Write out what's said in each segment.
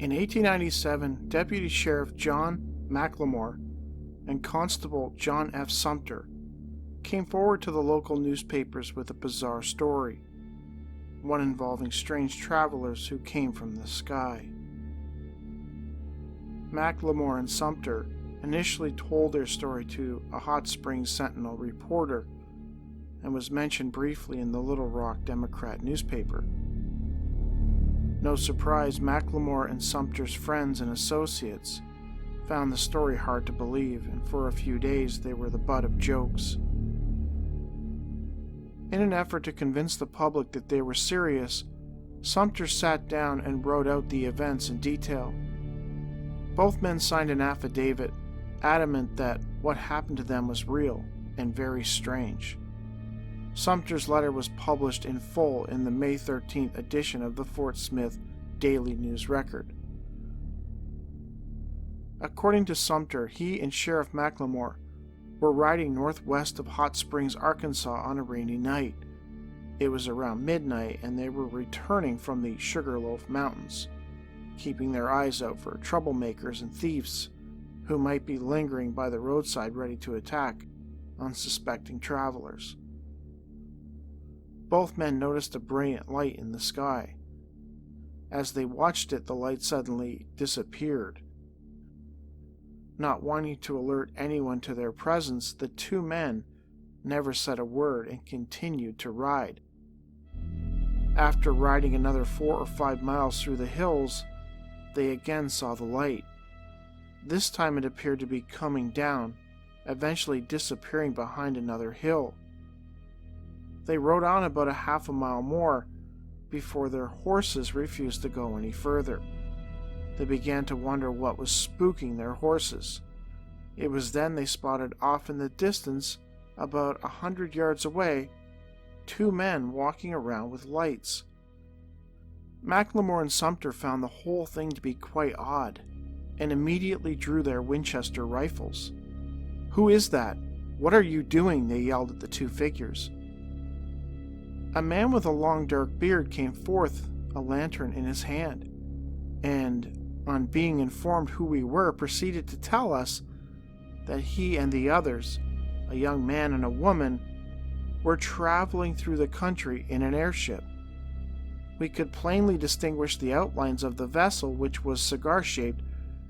In 1897, Deputy Sheriff John McLemore and Constable John F. Sumter came forward to the local newspapers with a bizarre story, one involving strange travelers who came from the sky. McLemore and Sumter initially told their story to a Hot Springs Sentinel reporter and was mentioned briefly in the Little Rock Democrat newspaper. No surprise, McLemore and Sumter's friends and associates found the story hard to believe, and for a few days they were the butt of jokes. In an effort to convince the public that they were serious, Sumter sat down and wrote out the events in detail. Both men signed an affidavit, adamant that what happened to them was real and very strange. Sumter's letter was published in full in the May 13th edition of the Fort Smith Daily News Record. According to Sumter, he and Sheriff McLemore were riding northwest of Hot Springs, Arkansas on a rainy night. It was around midnight and they were returning from the Sugarloaf Mountains, keeping their eyes out for troublemakers and thieves who might be lingering by the roadside ready to attack unsuspecting travelers. Both men noticed a brilliant light in the sky. As they watched it, the light suddenly disappeared. Not wanting to alert anyone to their presence, the two men never said a word and continued to ride. After riding another 4 or 5 miles through the hills, they again saw the light. This time it appeared to be coming down, eventually disappearing behind another hill. They rode on about a half a mile more before their horses refused to go any further. They began to wonder what was spooking their horses. It was then they spotted off in the distance, about 100 yards away, 2 men walking around with lights. McLemore and Sumter found the whole thing to be quite odd, and immediately drew their Winchester rifles. "Who is that? What are you doing?" they yelled at the two figures. A man with a long dark beard came forth, a lantern in his hand, and, on being informed who we were, proceeded to tell us that he and the others, a young man and a woman, were traveling through the country in an airship. We could plainly distinguish the outlines of the vessel, which was cigar-shaped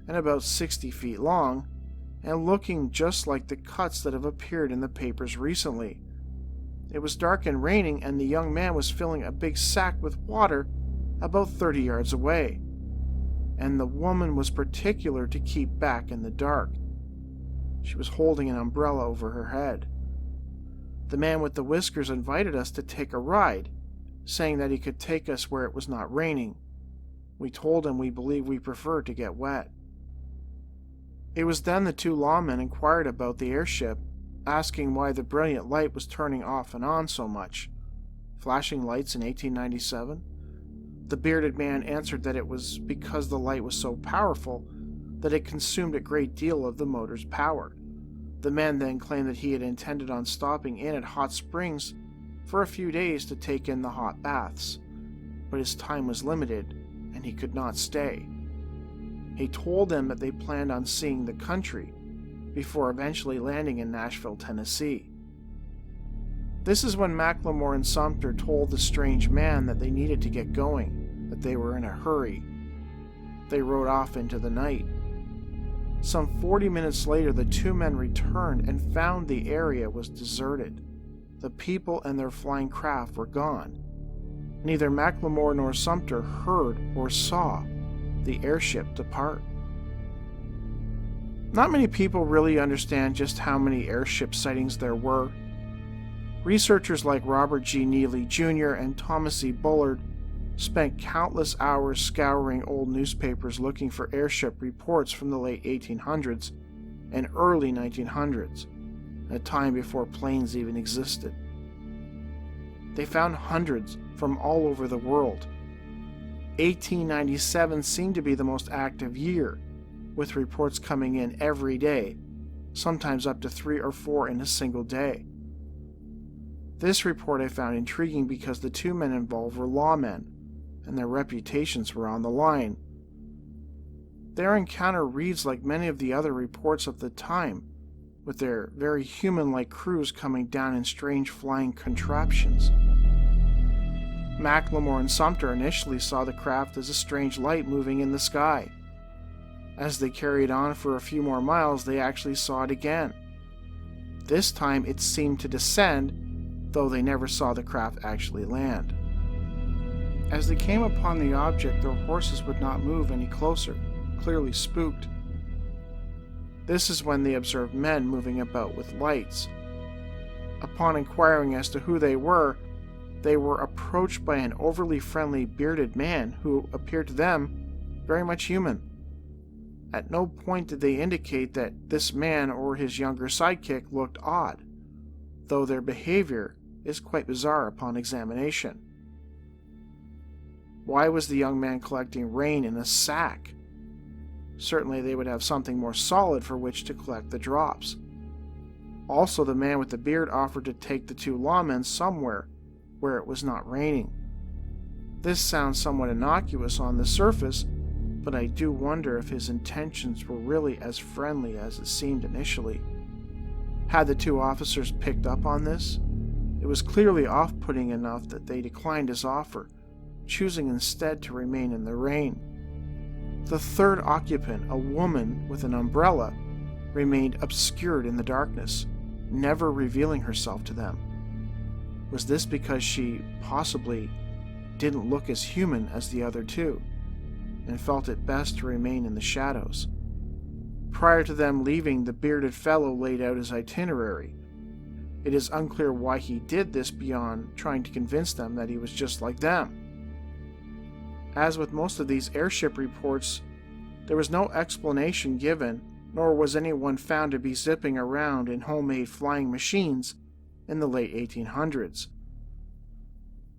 and about 60 feet long, and looking just like the cuts that have appeared in the papers recently. It was dark and raining, and the young man was filling a big sack with water about 30 yards away, and the woman was particular to keep back in the dark. She was holding an umbrella over her head. The man with the whiskers invited us to take a ride, saying that he could take us where it was not raining. We told him we believed we preferred to get wet. It was then the two lawmen inquired about the airship, asking why the brilliant light was turning off and on so much. Flashing lights in 1897? The bearded man answered that it was because the light was so powerful that it consumed a great deal of the motor's power. The man then claimed that he had intended on stopping in at Hot Springs for a few days to take in the hot baths, but his time was limited and he could not stay. He told them that they planned on seeing the country before eventually landing in Nashville, Tennessee. This is when McLemore and Sumter told the strange man that they needed to get going, that they were in a hurry. They rode off into the night. Some 40 minutes later, the two men returned and found the area was deserted. The people and their flying craft were gone. Neither McLemore nor Sumter heard or saw the airship depart. Not many people really understand just how many airship sightings there were. Researchers like Robert G. Neely Jr. and Thomas E. Bullard spent countless hours scouring old newspapers looking for airship reports from the late 1800s and early 1900s, a time before planes even existed. They found hundreds from all over the world. 1897 seemed to be the most active year, with reports coming in every day, sometimes up to 3 or 4 in a single day. This report I found intriguing because the two men involved were lawmen, and their reputations were on the line. Their encounter reads like many of the other reports of the time, with their very human-like crews coming down in strange flying contraptions. Macklemore and Sumter initially saw the craft as a strange light moving in the sky. As they carried on for a few more miles, they actually saw it again. This time it seemed to descend, though they never saw the craft actually land. As they came upon the object, their horses would not move any closer, clearly spooked. This is when they observed men moving about with lights. Upon inquiring as to who they were approached by an overly friendly bearded man who appeared to them very much human. At no point did they indicate that this man or his younger sidekick looked odd, though their behavior is quite bizarre upon examination. Why was the young man collecting rain in a sack? Certainly they would have something more solid for which to collect the drops. Also, the man with the beard offered to take the two lawmen somewhere where it was not raining. This sounds somewhat innocuous on the surface, but I do wonder if his intentions were really as friendly as it seemed initially. Had the two officers picked up on this? It was clearly off-putting enough that they declined his offer, choosing instead to remain in the rain. The third occupant, a woman with an umbrella, remained obscured in the darkness, never revealing herself to them. Was this because she possibly didn't look as human as the other two, and felt it best to remain in the shadows? Prior to them leaving, the bearded fellow laid out his itinerary. It is unclear why he did this beyond trying to convince them that he was just like them. As with most of these airship reports, there was no explanation given, nor was anyone found to be zipping around in homemade flying machines in the late 1800s.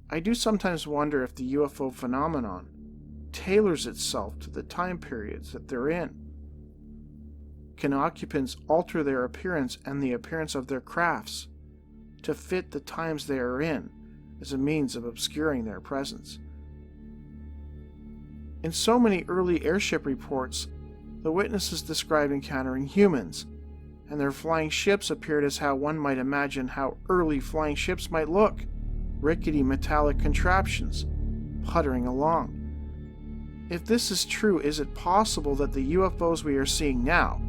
I do sometimes wonder if the UFO phenomenon tailors itself to the time periods that they're in. Can occupants alter their appearance and the appearance of their crafts to fit the times they are in as a means of obscuring their presence? In so many early airship reports, the witnesses described encountering humans, and their flying ships appeared as how one might imagine how early flying ships might look: rickety metallic contraptions, puttering along. If this is true, is it possible that the UFOs we are seeing now,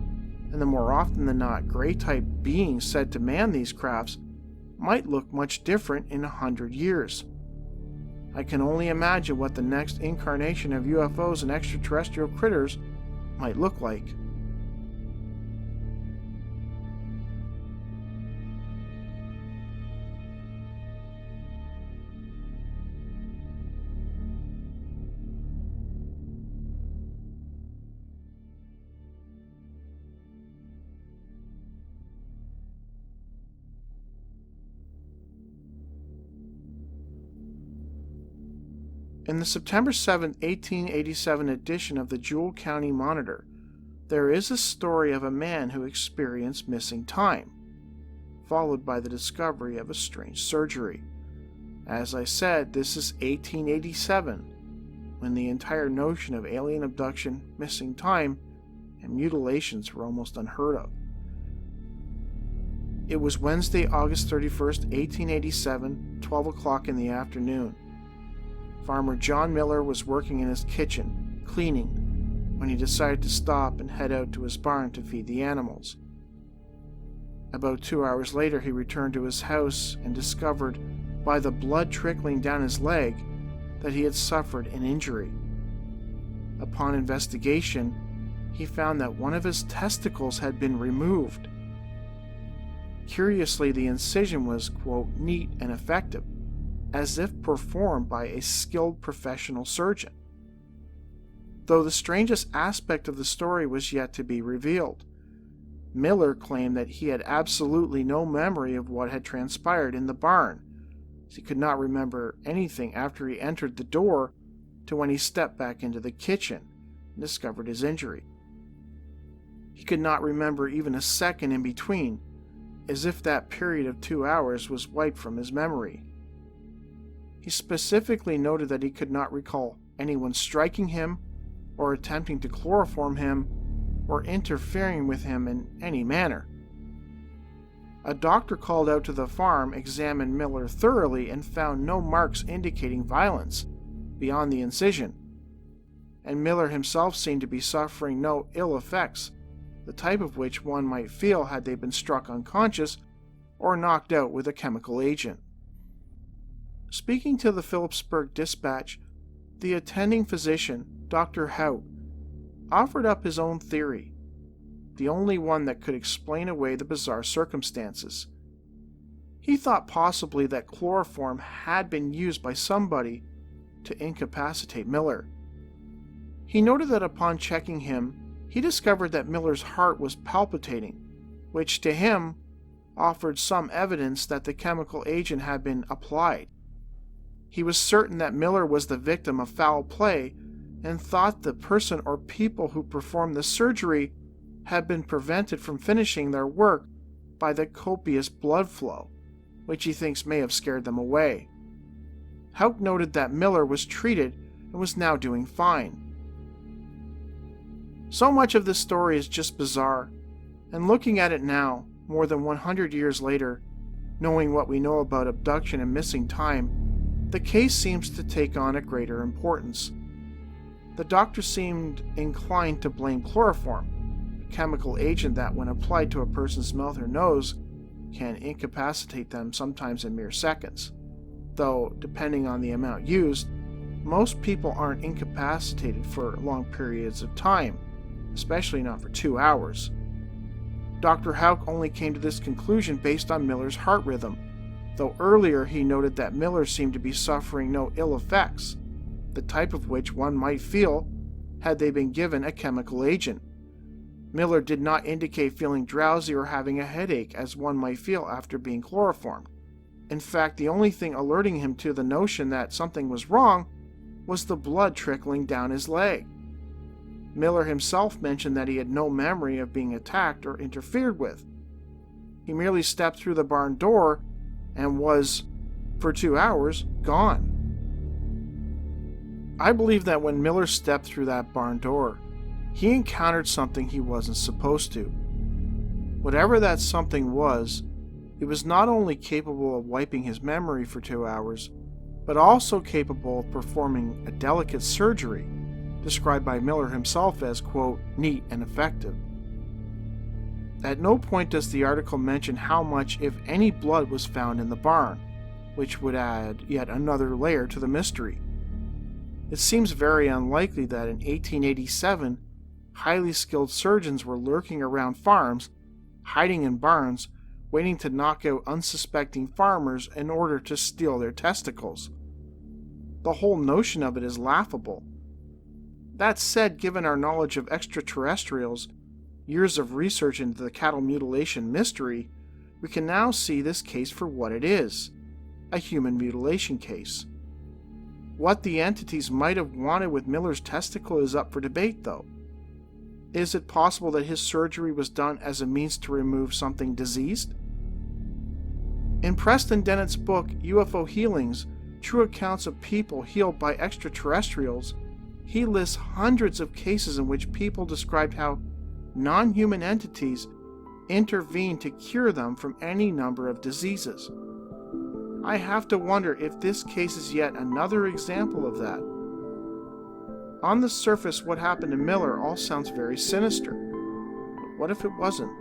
and the more often than not gray-type beings said to man these crafts, might look much different in 100 years? I can only imagine what the next incarnation of UFOs and extraterrestrial critters might look like. In the September 7, 1887 edition of the Jewell County Monitor, there is a story of a man who experienced missing time, followed by the discovery of a strange surgery. As I said, this is 1887, when the entire notion of alien abduction, missing time, and mutilations were almost unheard of. It was Wednesday, August 31st, 1887, 12 o'clock in the afternoon. Farmer John Miller was working in his kitchen, cleaning, when he decided to stop and head out to his barn to feed the animals. About 2 hours later, he returned to his house and discovered, by the blood trickling down his leg, that he had suffered an injury. Upon investigation, he found that one of his testicles had been removed. Curiously, the incision was, quote, neat and effective, as if performed by a skilled professional surgeon. Though the strangest aspect of the story was yet to be revealed. Miller claimed that he had absolutely no memory of what had transpired in the barn, as he could not remember anything after he entered the door to when he stepped back into the kitchen and discovered his injury. He could not remember even a second in between, as if that period of 2 hours was wiped from his memory. He specifically noted that he could not recall anyone striking him or attempting to chloroform him, or interfering with him in any manner. A doctor called out to the farm examined Miller thoroughly and found no marks indicating violence beyond the incision, and Miller himself seemed to be suffering no ill effects, the type of which one might feel had they been struck unconscious or knocked out with a chemical agent. Speaking to the Phillipsburg Dispatch, the attending physician, Dr. Hout, offered up his own theory, the only one that could explain away the bizarre circumstances. He thought possibly that chloroform had been used by somebody to incapacitate Miller. He noted that upon checking him, he discovered that Miller's heart was palpitating, which to him offered some evidence that the chemical agent had been applied. He was certain that Miller was the victim of foul play and thought the person or people who performed the surgery had been prevented from finishing their work by the copious blood flow, which he thinks may have scared them away. Hout noted that Miller was treated and was now doing fine. So much of this story is just bizarre, and looking at it now, more than 100 years later, knowing what we know about abduction and missing time, the case seems to take on a greater importance. The doctor seemed inclined to blame chloroform, a chemical agent that, when applied to a person's mouth or nose, can incapacitate them sometimes in mere seconds. Though, depending on the amount used, most people aren't incapacitated for long periods of time, especially not for 2 hours. Dr. Houck only came to this conclusion based on Miller's heart rhythm, though earlier he noted that Miller seemed to be suffering no ill effects, the type of which one might feel had they been given a chemical agent. Miller did not indicate feeling drowsy or having a headache as one might feel after being chloroformed. In fact, the only thing alerting him to the notion that something was wrong was the blood trickling down his leg. Miller himself mentioned that he had no memory of being attacked or interfered with. He merely stepped through the barn door and was, for 2 hours, gone. I believe that when Miller stepped through that barn door, he encountered something he wasn't supposed to. Whatever that something was, it was not only capable of wiping his memory for 2 hours, but also capable of performing a delicate surgery, described by Miller himself as, quote, neat and effective. At no point does the article mention how much, if any, blood was found in the barn, which would add yet another layer to the mystery. It seems very unlikely that in 1887, highly skilled surgeons were lurking around farms, hiding in barns, waiting to knock out unsuspecting farmers in order to steal their testicles. The whole notion of it is laughable. That said, given our knowledge of extraterrestrials, years of research into the cattle mutilation mystery, we can now see this case for what it is, a human mutilation case. What the entities might have wanted with Miller's testicle is up for debate, though. Is it possible that his surgery was done as a means to remove something diseased? In Preston Dennett's book, UFO Healings, True Accounts of People Healed by Extraterrestrials, he lists hundreds of cases in which people described how non-human entities intervened to cure them from any number of diseases. I have to wonder if this case is yet another example of that. On the surface, what happened to Miller all sounds very sinister. But what if it wasn't?